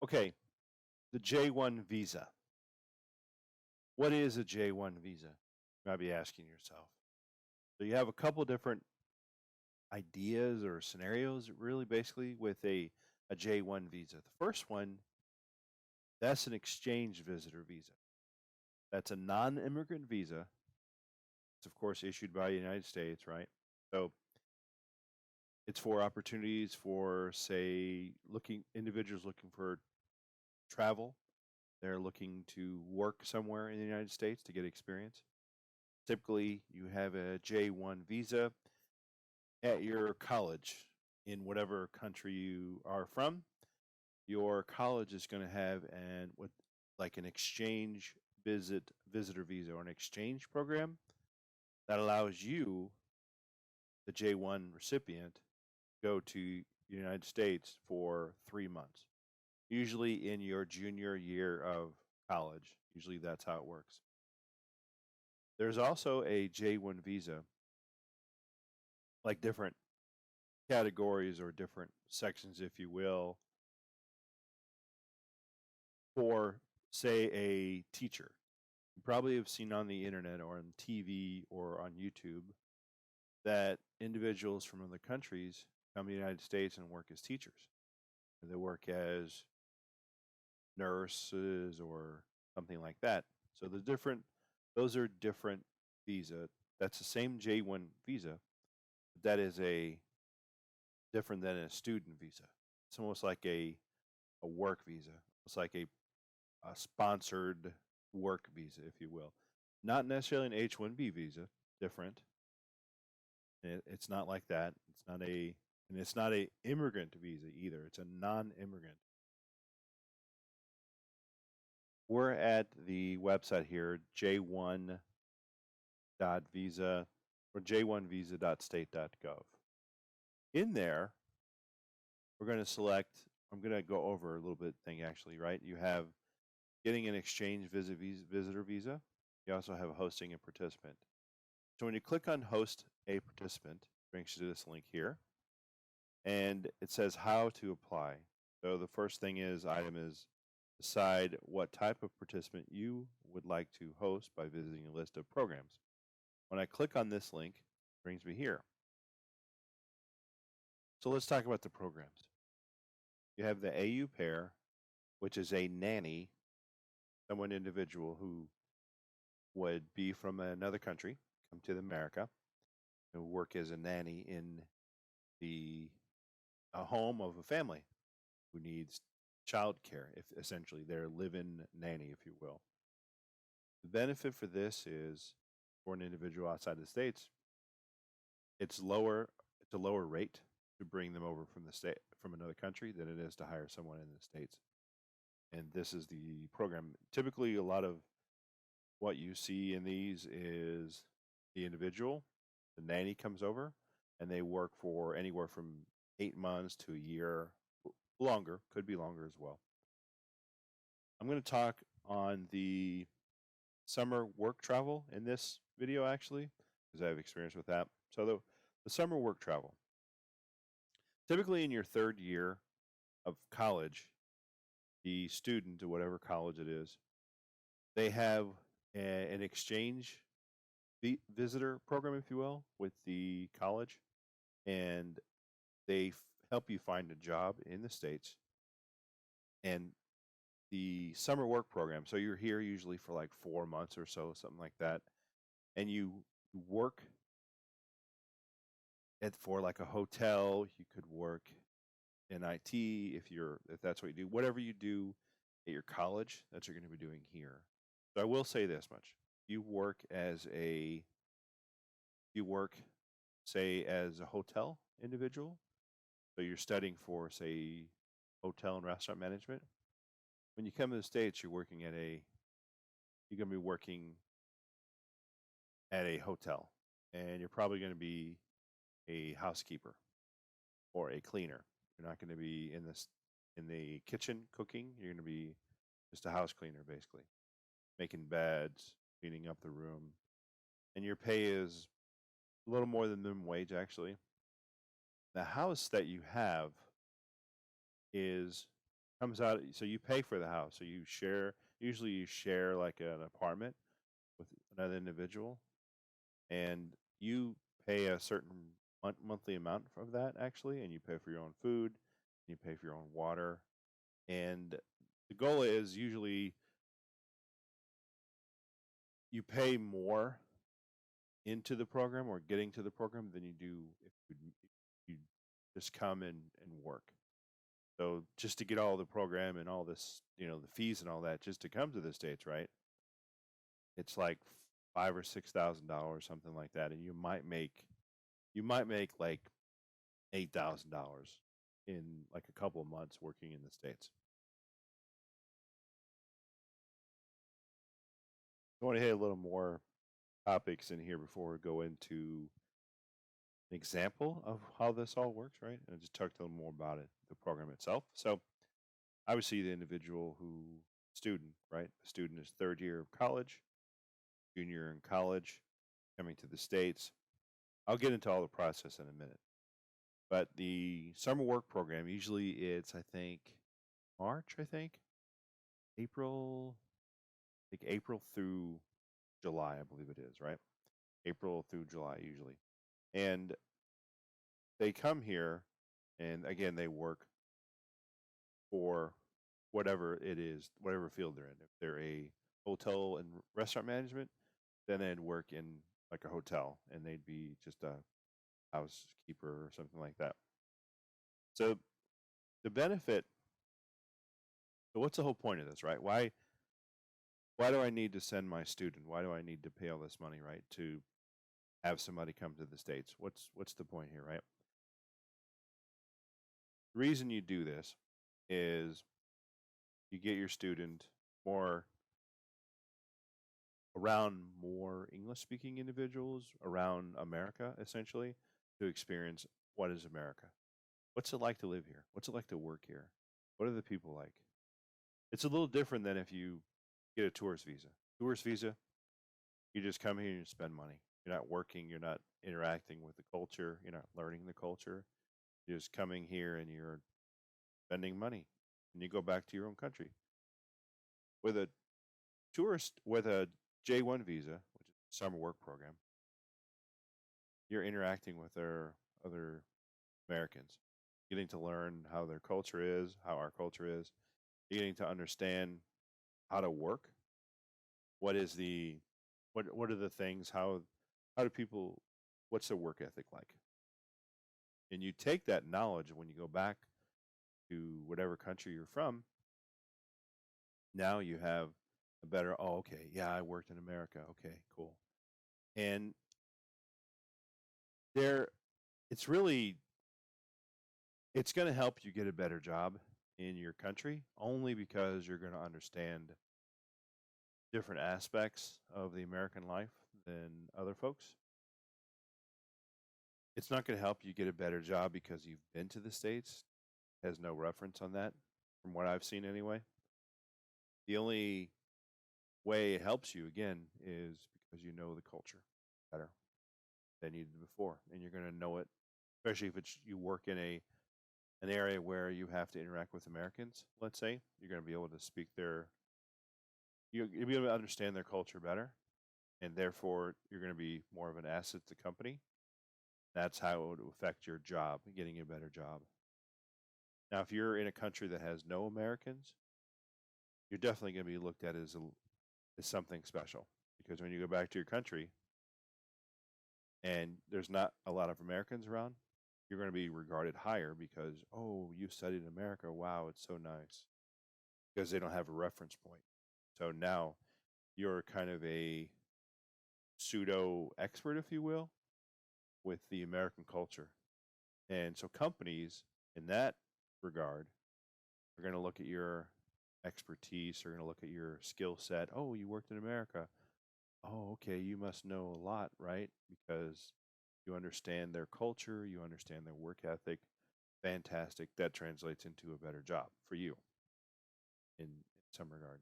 Okay, the J1 visa. What is a J1 visa? You might be asking yourself. So you have a couple different ideas or scenarios, really, basically, with a J1 visa. The first one, that's an exchange visitor visa. That's a non immigrant visa. It's, of course, issued by the United States, right? So it's for opportunities for, say, individuals looking for travel. They're looking to work somewhere in the United States to get experience. Typically, you have a J1 visa at your college in whatever country you are from. Your college is going to have like an exchange visitor visa or an exchange program that allows you, the J1 recipient, go to the United States for 3 months. Usually in your junior year of college. Usually that's how it works. There's also a J1 visa, like different categories or different sections, if you will, for, say, a teacher. You probably have seen on the internet or on TV or on YouTube that individuals from other countries come to the United States and work as teachers. They work as nurses or something like that. So those are different visa. That's the same J1 visa. But that is a different than a student visa. It's almost like a work visa. It's like a sponsored work visa, if you will. Not necessarily an H-1B visa, different. It's not like that. It's not a immigrant visa either. It's a non-immigrant. We're at the website here, j1.visa or j1visa.state.gov. In there, we're going to select, I'm going to go over a little bit thing actually, right? You have getting an exchange visitor visa. You also have hosting a participant. So when you click on host a participant, it brings you to this link here. And it says how to apply. So the first item is decide what type of participant you would like to host by visiting a list of programs. When I click on this link, it brings me here. So let's talk about the programs. You have the AU pair, which is a nanny, someone individual who would be from another country, come to America, and work as a nanny in a home of a family who needs child care, if essentially their live-in nanny, if you will. The benefit for this is for an individual outside the States, it's a lower rate to bring them over from another country than it is to hire someone in the States. And this is the program. Typically, a lot of what you see in these is the individual, the nanny comes over, and they work for anywhere from 8 months to a year, longer, could be longer as well. I'm going to talk on the summer work travel in this video, actually, because I have experience with that. So the summer work travel. Typically in your third year of college, the student, or whatever college it is, they have an exchange visitor program, if you will, with the college, and they help you find a job in the States. And the summer work program, so you're here usually for like 4 months or so, something like that, and you work for like a hotel. You could work in IT if that's what you do. Whatever you do at your college, that's what you're going to be doing here. So I will say this much: you work, say, as a hotel individual. So you're studying for, say, hotel and restaurant management. When you come to the States, you're going to be working at a hotel, and you're probably going to be a housekeeper or a cleaner. You're not going to be in the kitchen cooking. You're going to be just a house cleaner, basically, making beds, cleaning up the room, and your pay is a little more than minimum wage, actually. The house that you have is comes out. So you pay for the house. So you share. Usually, you share like an apartment with another individual, and you pay a certain monthly amount of that actually, and you pay for your own food, you pay for your own water, and the goal is usually you pay more into the program or getting to the program than you do if you just come and work. So just to get all the program and all this, the fees and all that, just to come to the States, right? It's like $5,000 or $6,000, something like that, and you might make like $8,000 in like a couple of months working in the States. I want to hit a little more topics in here before we go into an example of how this all works, right? And just talk a little more about it, the program itself. So obviously the student, right? The student is third year of college, junior in college, coming to the States. I'll get into all the process in a minute. But the summer work program, usually it's, I think, March, I think, April, April through July, I believe it is, right? April through July, usually. And they come here, and again, they work for whatever it is, whatever field they're in. If they're a hotel and restaurant management, then they'd work in like a hotel, and they'd be just a housekeeper or something like that. So the benefit. So what's the whole point of this, right? Why do I need to send my student? Why do I need to pay all this money, right, to have somebody come to the States? What's the point here, right? The reason you do this is you get your student more around more English speaking individuals around America, essentially, to experience what is America. What's it like to live here? What's it like to work here? What are the people like? It's a little different than if you get a tourist visa. Tourist visa, you just come here and you spend money. You're not working, you're not interacting with the culture, you're not learning the culture. You're just coming here and you're spending money and you go back to your own country. With a with a J1 visa, which is a summer work program, you're interacting with their other Americans, getting to learn how their culture is, how our culture is, getting to understand how to work. What is the what are the things? How do people? What's their work ethic like? And you take that knowledge when you go back to whatever country you're from. Now you have a better. Oh, okay, yeah, I worked in America. Okay, cool. And there, it's really it's going to help you get a better job in your country only because you're going to understand different aspects of the American life than other folks. It's not going to help you get a better job because you've been to the States. Has no reference on that, from what I've seen anyway. The only way it helps you, again, is because you know the culture better than you did before. And you're going to know it, especially if you work in an area where you have to interact with Americans, let's say. You're going to be able to speak you'll be able to understand their culture better. And therefore, you're going to be more of an asset to the company. That's how it would affect your job, getting a better job. Now, if you're in a country that has no Americans, you're definitely going to be looked at as something special. Because when you go back to your country and there's not a lot of Americans around, you're going to be regarded higher because, oh, you studied in America. Wow, it's so nice. Because they don't have a reference point. So now you're kind of a pseudo expert, if you will, with the American culture. And so companies in that regard are going to look at your expertise, are going to look at your skill set. Oh, you worked in America. Oh, okay, you must know a lot, right? Because you understand their culture, you understand their work ethic. Fantastic. That translates into a better job for you in some regard.